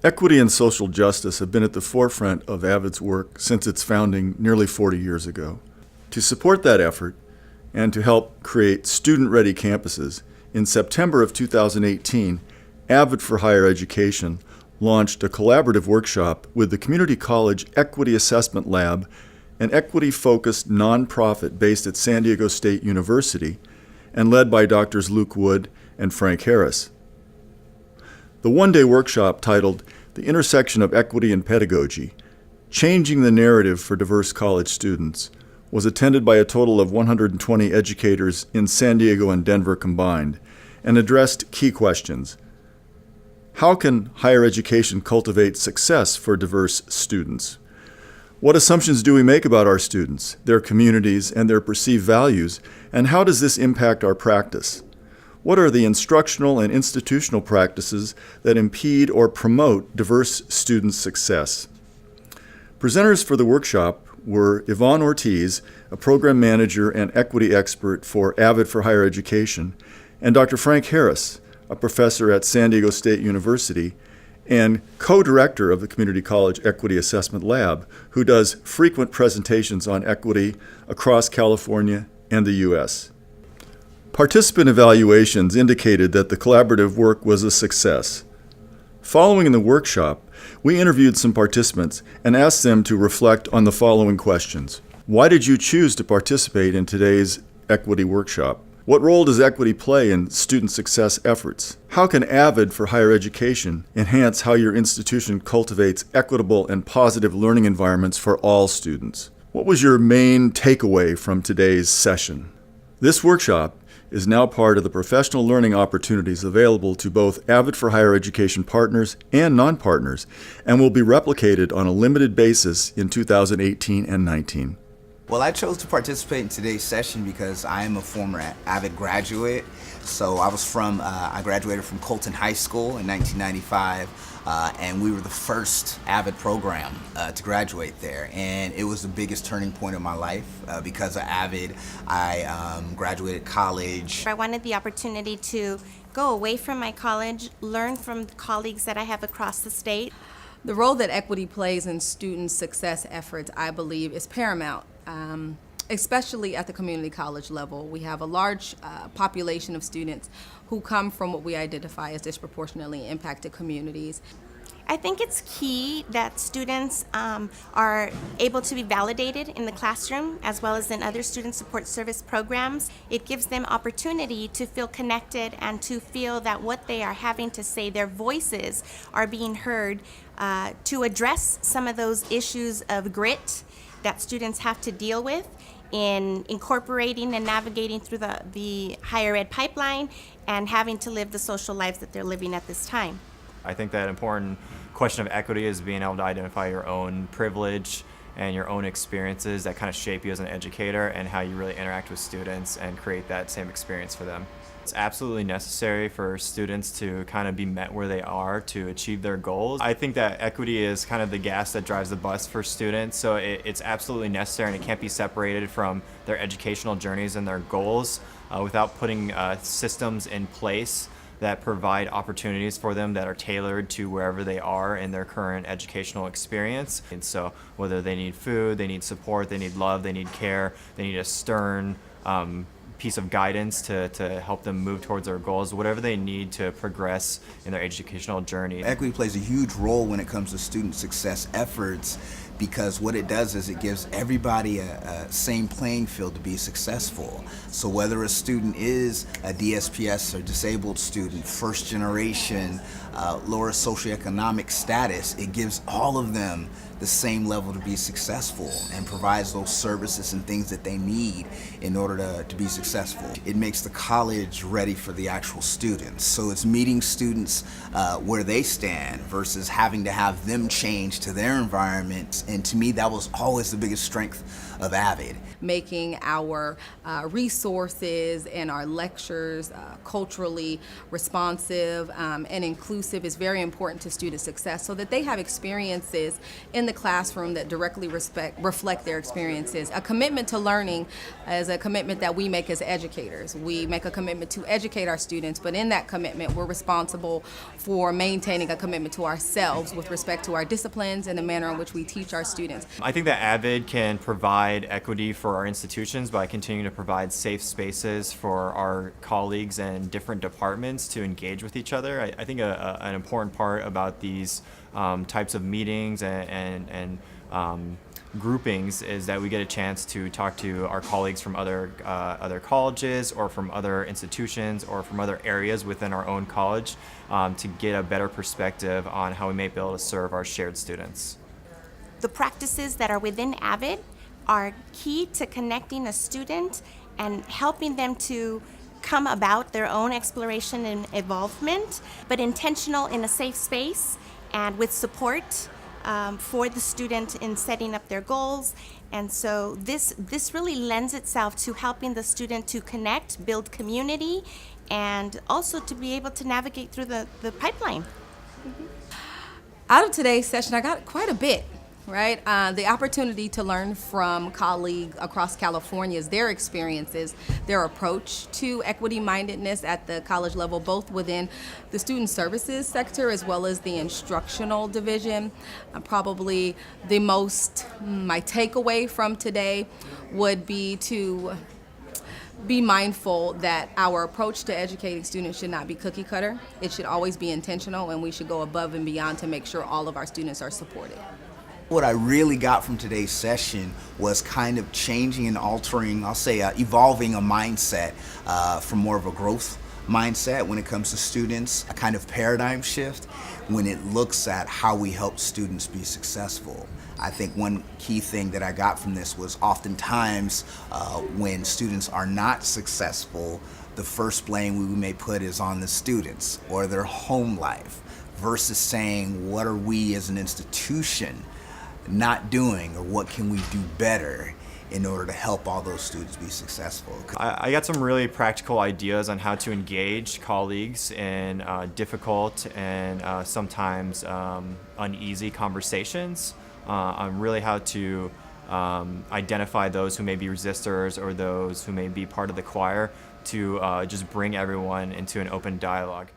Equity and social justice have been at the forefront of AVID's work since its founding nearly 40 years ago. To support that effort and to help create student-ready campuses, in September of 2018, AVID for Higher Education launched a collaborative workshop with the Community College Equity Assessment Lab, an equity-focused nonprofit based at San Diego State University and led by Drs. Luke Wood and Frank Harris. The one-day workshop, titled The Intersection of Equity and Pedagogy, Changing the Narrative for Diverse College Students, was attended by a total of 120 educators in San Diego and Denver combined, and addressed key questions. How can higher education cultivate success for diverse students? What assumptions do we make about our students, their communities, and their perceived values, and how does this impact our practice? What are the instructional and institutional practices that impede or promote diverse student success? Presenters for the workshop were Yvonne Ortiz, a program manager and equity expert for AVID for Higher Education, and Dr. Frank Harris, a professor at San Diego State University and co-director of the Community College Equity Assessment Lab, who does frequent presentations on equity across California and the U.S. Participant evaluations indicated that the collaborative work was a success. Following the workshop, we interviewed some participants and asked them to reflect on the following questions. Why did you choose to participate in today's equity workshop? What role does equity play in student success efforts? How can AVID for Higher Education enhance how your institution cultivates equitable and positive learning environments for all students? What was your main takeaway from today's session? This workshop is now part of the professional learning opportunities available to both AVID for Higher Education partners and non-partners, and will be replicated on a limited basis in 2018 and 19. Well, I chose to participate in today's session because I am a former AVID graduate. So I graduated from Colton High School in 1995, and we were the first AVID program to graduate there. And it was the biggest turning point of my life. Because of AVID, I graduated college. I wanted the opportunity to go away from my college, learn from colleagues that I have across the state. The role that equity plays in student success efforts, I believe, is paramount, especially at the community college level. We have a large population of students who come from what we identify as disproportionately impacted communities. I think it's key that students are able to be validated in the classroom as well as in other student support service programs. It gives them opportunity to feel connected and to feel that what they are having to say, their voices are being heard to address some of those issues of grit that students have to deal with in incorporating and navigating through the higher ed pipeline and having to live the social lives that they're living at this time. I think that important question of equity is being able to identify your own privilege and your own experiences that kind of shape you as an educator and how you really interact with students and create that same experience for them. It's absolutely necessary for students to kind of be met where they are to achieve their goals. I think that equity is kind of the gas that drives the bus for students, so it's absolutely necessary and it can't be separated from their educational journeys and their goals without putting systems in place that provide opportunities for them that are tailored to wherever they are in their current educational experience. And so whether they need food, they need support, they need love, they need care, they need a stern piece of guidance to help them move towards their goals, whatever they need to progress in their educational journey. Equity plays a huge role when it comes to student success efforts, because what it does is it gives everybody a same playing field to be successful. So whether a student is a DSPS or disabled student, first generation, lower socioeconomic status, it gives all of them the same level to be successful and provides those services and things that they need in order to be successful. It makes the college ready for the actual students. So it's meeting students where they stand versus having to have them change to their environments And to me, that was always the biggest strength of Avid. Making our resources and our lectures culturally responsive and inclusive is very important to student success, so that they have experiences in the classroom that directly reflect their experiences. A commitment to learning is a commitment that we make as educators. We make a commitment to educate our students, but in that commitment, we're responsible for maintaining a commitment to ourselves with respect to our disciplines and the manner in which we teach our students. I think that Avid can provide equity for our institutions by continuing to provide safe spaces for our colleagues and different departments to engage with each other. I think an important part about these types of meetings and groupings is that we get a chance to talk to our colleagues from other colleges or from other institutions or from other areas within our own college to get a better perspective on how we may be able to serve our shared students. The practices that are within Avid are key to connecting a student and helping them to come about their own exploration and evolvement, but intentional in a safe space and with support for the student in setting up their goals. And so this really lends itself to helping the student to connect, build community, and also to be able to navigate through the pipeline. Out of today's session, I got quite a bit. Right? The opportunity to learn from colleagues across California, their experiences, their approach to equity-mindedness at the college level, both within the student services sector as well as the instructional division. Probably my takeaway from today would be to be mindful that our approach to educating students should not be cookie cutter. It should always be intentional, and we should go above and beyond to make sure all of our students are supported. What I really got from today's session was kind of changing and altering, I'll say evolving a mindset from more of a growth mindset when it comes to students, a kind of paradigm shift when it looks at how we help students be successful. I think one key thing that I got from this was oftentimes when students are not successful, the first blame we may put is on the students or their home life versus saying, what are we as an institution not doing, or what can we do better in order to help all those students be successful? I got some really practical ideas on how to engage colleagues in difficult and sometimes uneasy conversations, on really how to identify those who may be resistors or those who may be part of the choir to just bring everyone into an open dialogue.